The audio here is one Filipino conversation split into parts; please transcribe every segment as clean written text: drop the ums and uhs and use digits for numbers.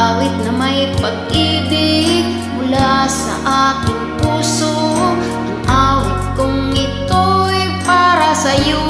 awit na may pag-ibig mula sa aking puso. Ang awit kong ito'y para sa'yo.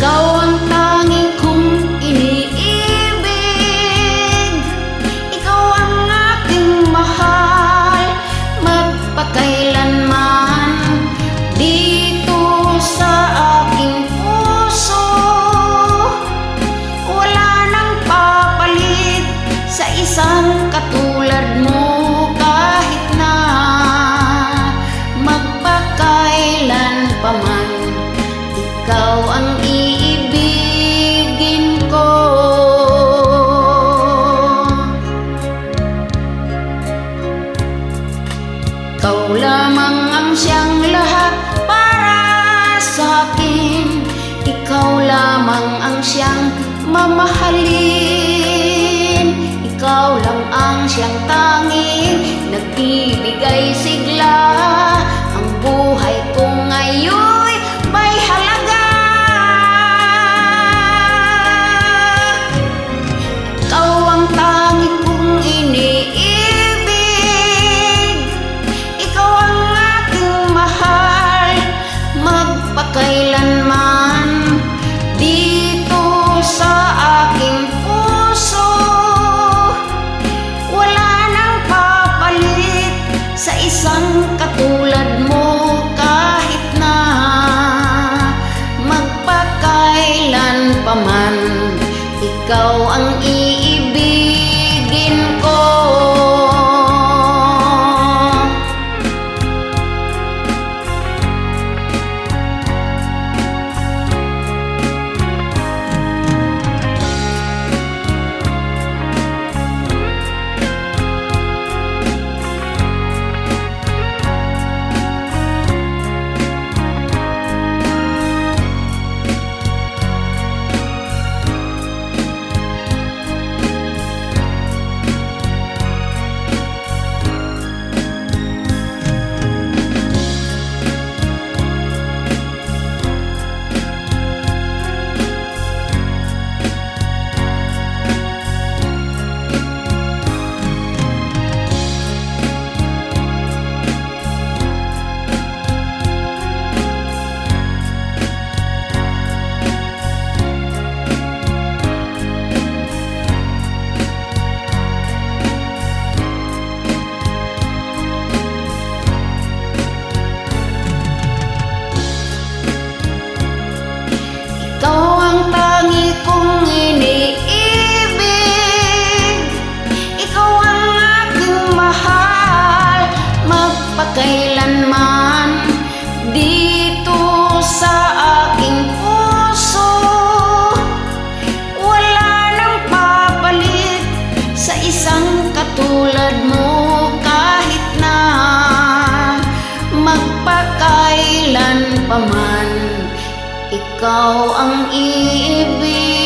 Ikaw ang tanging kong iniibig, ikaw ang aking mahal, magpakailanman dito sa aking puso. Wala nang papalit sa isang katulad mo, kahit na magpakailan pa man. Ikaw ang iibigin ko. Ikaw lamang ang siyang lahat para sa akin. Ikaw lamang ang siyang mamahalin. Ikaw lang ang siyang tanging nagbibigay sigla. Ang buhay ko ngayon may halaga. Ikaw ang tanging kong iniibig, ikaw ang aking mahal, magpakailanman dito sa aking puso. Wala nang papalit sa isang katulad mo, kahit na magpakailan pa man. Ikaw ang iibigin ko. Ikaw ang tangi kong iniibig, ikaw ang aking mahal, magpakailanman dito sa aking puso. Wala nang papalit sa isang katulad mo, kahit na magpakailan pa man. Ikaw ang iibig.